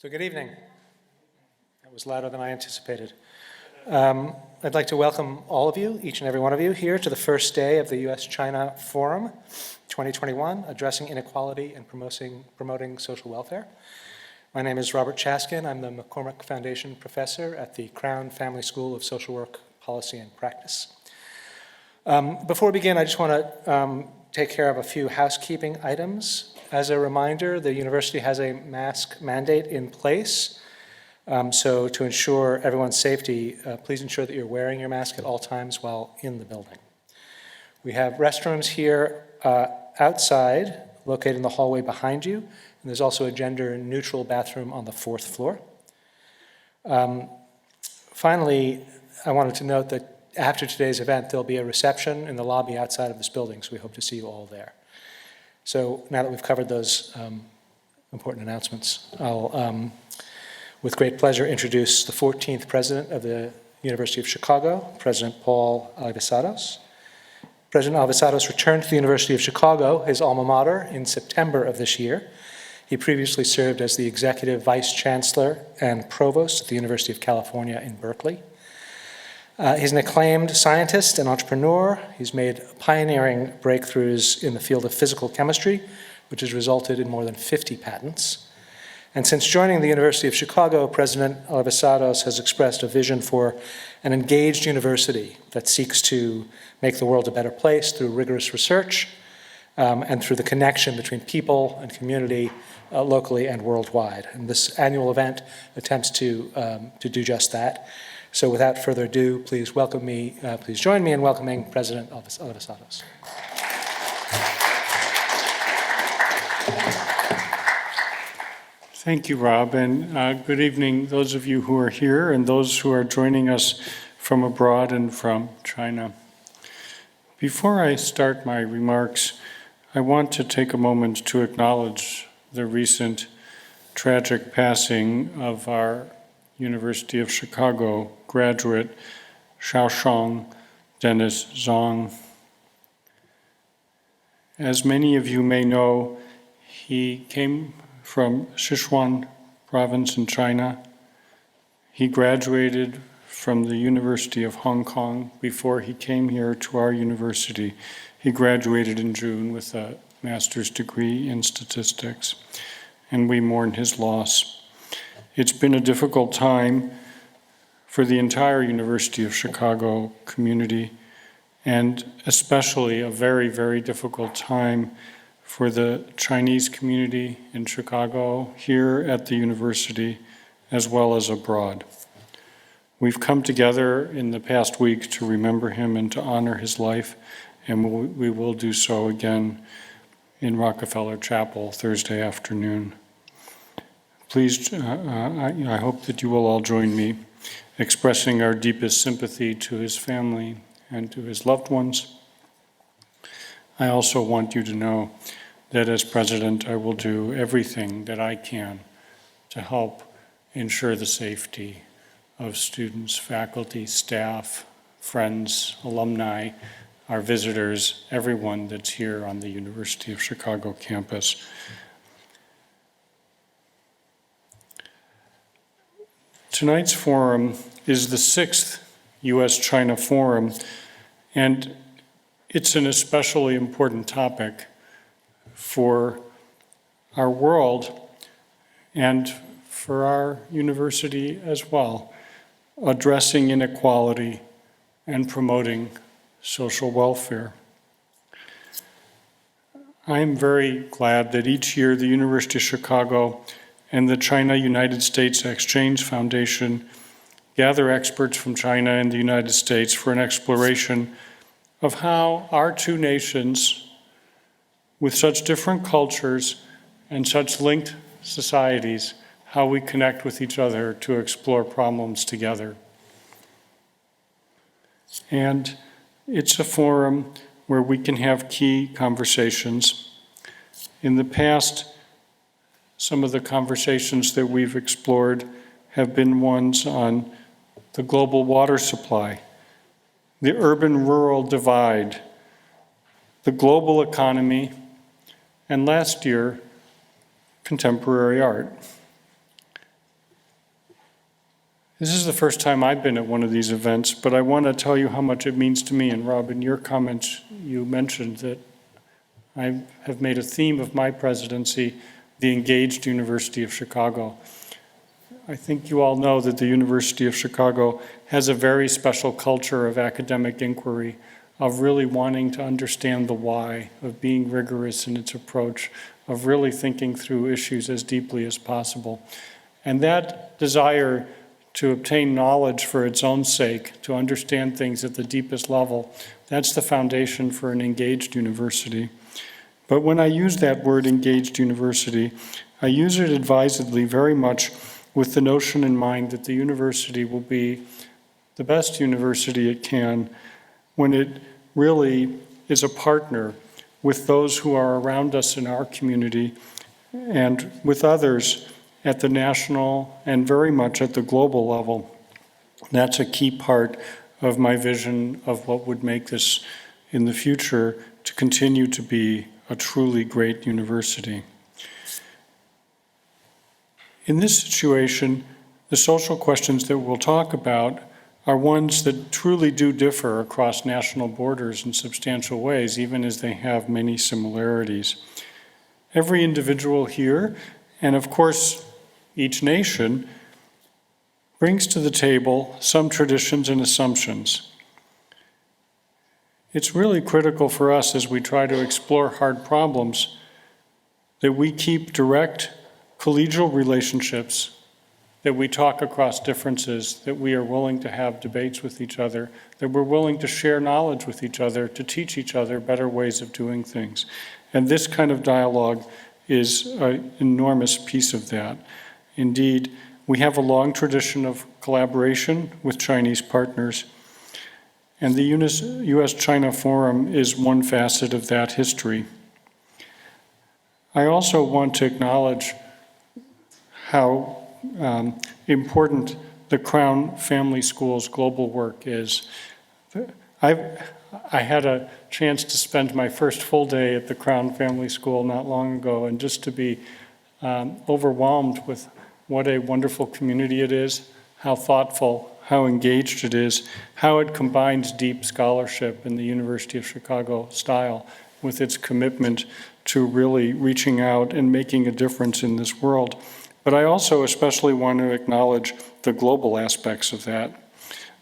So good evening. That was louder than I anticipated. I'd like to welcome all of you, each and every one of you, here to the first day of the U.S.-China Forum 2021, Addressing Inequality and Promoting Social Welfare. My name is Robert Chaskin. I'm the McCormick Foundation Professor at the Crown Family School of Social Work, Policy, and Practice. Before we begin, I just want to take care of a few housekeeping items. As a reminder, the university has a mask mandate in place. So to ensure everyone's safety, please ensure that you're wearing your mask at all times while in the building. We have restrooms here outside, located in the hallway behind you, and there's also a gender-neutral bathroom on the 4th floor. Finally, I wanted to note that after today's event, there'll be a reception in the lobby outside of this building, so we hope to see you all there. So now that we've covered those important announcements, I'll, with great pleasure, introduce the 14th president of the University of Chicago, President Paul Alivisatos. President Alvesados returned to the University of Chicago, his alma mater, in September of this year. He previously served as the executive vice chancellor and provost at the University of California in Berkeley. He's an acclaimed scientist and entrepreneur. He's made pioneering breakthroughs in the field of physical chemistry, which has resulted in more than 50 patents. And since joining the University of Chicago, President Alvesados has expressed a vision for an engaged university that seeks to make the world a better place through rigorous research and through the connection between people and community locally and worldwide. And this annual event attempts to do just that. So without further ado, please join me in welcoming President Alvesados. Thank you, Rob, and good evening, those of you who are here and those who are joining us from abroad and from China. Before I start my remarks, I want to take a moment to acknowledge the recent tragic passing of our University of Chicago graduate, Xiaoshang Dennis Zhang. As many of you may know, he came from Sichuan province in China. He graduated from the University of Hong Kong before he came here to our university. He graduated in June with a master's degree in statistics, and we mourn his loss. It's been a difficult time for the entire University of Chicago community, and especially a very, very difficult time for the Chinese community in Chicago, here at the university, as well as abroad. We've come together in the past week to remember him and to honor his life, and we will do so again in Rockefeller Chapel Thursday afternoon. Please, I hope that you will all join me expressing our deepest sympathy to his family and to his loved ones. I also want you to know that as president, I will do everything that I can to help ensure the safety of students, faculty, staff, friends, alumni, our visitors, everyone that's here on the University of Chicago campus. Tonight's forum is the 6th U.S.-China Forum, and it's an especially important topic for our world and for our university as well, addressing inequality and promoting social welfare. I am very glad that each year the University of Chicago and the China-United States Exchange Foundation gather experts from China and the United States for an exploration of how our two nations, with such different cultures and such linked societies, how we connect with each other to explore problems together. And it's a forum where we can have key conversations. In the past, some of the conversations that we've explored have been ones on the global water supply, the urban-rural divide, the global economy, and last year, contemporary art. This is the first time I've been at one of these events, but I want to tell you how much it means to me. And Rob, in your comments, you mentioned that I have made a theme of my presidency, the engaged University of Chicago. I think you all know that the University of Chicago has a very special culture of academic inquiry, of really wanting to understand the why, of being rigorous in its approach, of really thinking through issues as deeply as possible. And that desire to obtain knowledge for its own sake, to understand things at the deepest level, that's the foundation for an engaged university. But when I use that word engaged university, I use it advisedly very much with the notion in mind that the university will be the best university it can when it really is a partner with those who are around us in our community and with others at the national and very much at the global level. That's a key part of my vision of what would make this in the future to continue to be a truly great university. In this situation, the social questions that we'll talk about are ones that truly do differ across national borders in substantial ways, even as they have many similarities. Every individual here, and of course each nation, brings to the table some traditions and assumptions. It's really critical for us as we try to explore hard problems that we keep direct collegial relationships, that we talk across differences, that we are willing to have debates with each other, that we're willing to share knowledge with each other, to teach each other better ways of doing things. And this kind of dialogue is an enormous piece of that. Indeed, we have a long tradition of collaboration with Chinese partners, and the US-China Forum is one facet of that history. I also want to acknowledge how important the Crown Family School's global work is. I had a chance to spend my first full day at the Crown Family School not long ago, and just to be overwhelmed with what a wonderful community it is, how thoughtful, how engaged it is, how it combines deep scholarship in the University of Chicago style with its commitment to really reaching out and making a difference in this world. But I also especially want to acknowledge the global aspects of that.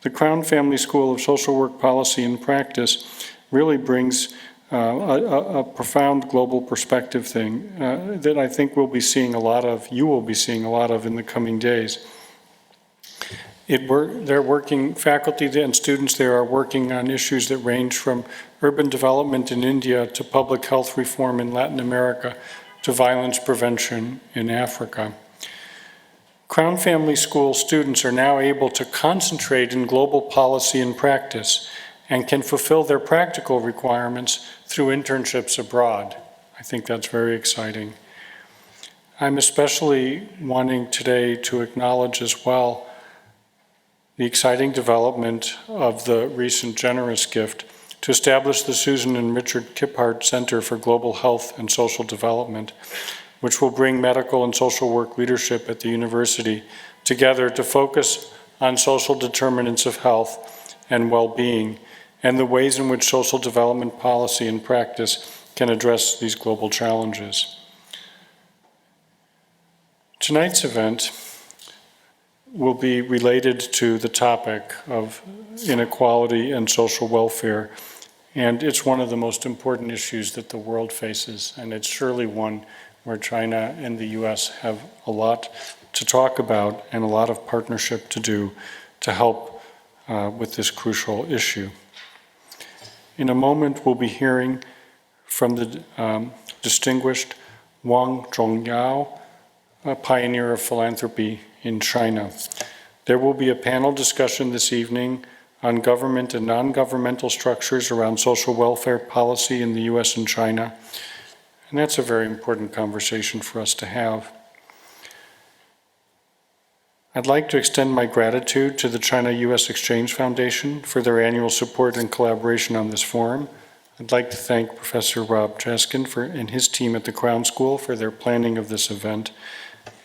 The Crown Family School of Social Work Policy and Practice really brings a profound global perspective thing that I think we'll be seeing a lot of, you will be seeing a lot of in the coming days. They're working, faculty and students there are working on issues that range from urban development in India to public health reform in Latin America to violence prevention in Africa. Crown Family School students are now able to concentrate in global policy and practice and can fulfill their practical requirements through internships abroad. I think that's very exciting. I'm especially wanting today to acknowledge as well the exciting development of the recent generous gift to establish the Susan and Richard Kiphart Center for Global Health and Social Development, which will bring medical and social work leadership at the university together to focus on social determinants of health and well-being and the ways in which social development policy and practice can address these global challenges. Tonight's event will be related to the topic of inequality and social welfare, and it's one of the most important issues that the world faces, and it's surely one where China and the US have a lot to talk about and a lot of partnership to do to help with this crucial issue. In a moment, we'll be hearing from the distinguished Wong Joong Yao, a pioneer of philanthropy in China. There will be a panel discussion this evening on government and non-governmental structures around social welfare policy in the US and China. And that's a very important conversation for us to have. I'd like to extend my gratitude to the China-US Exchange Foundation for their annual support and collaboration on this forum. I'd like to thank Professor Rob Chaskin and his team at the Crown School for their planning of this event.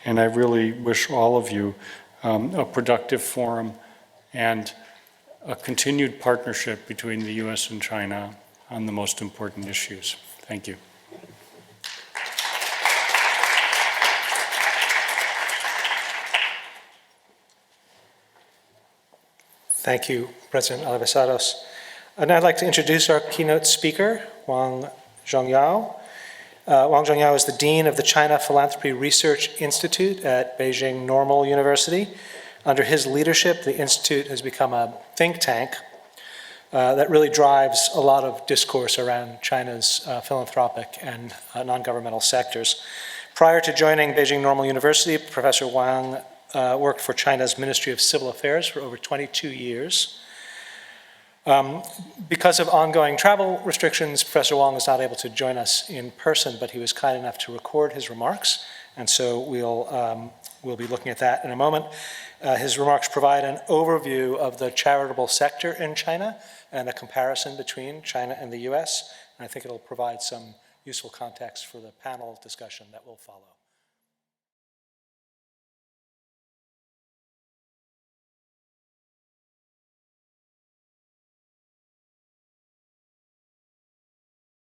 And I really wish all of you a productive forum, and a continued partnership between the U.S. and China on the most important issues. Thank you. Thank you, President Alvesados. And I'd like to introduce our keynote speaker, Wong Joong Yao. Wong Joong Yao is the Dean of the China Philanthropy Research Institute at Beijing Normal University. Under his leadership, the Institute has become a think tank that really drives a lot of discourse around China's philanthropic and non-governmental sectors. Prior to joining Beijing Normal University, Professor Wang worked for China's Ministry of Civil Affairs for over 22 years. Because of ongoing travel restrictions, Professor Wang was not able to join us in person, but he was kind enough to record his remarks, and so we'll be looking at that in a moment. His remarks provide an overview of the charitable sector in China and a comparison between China and the US, and I think it'll provide some useful context for the panel discussion that will follow.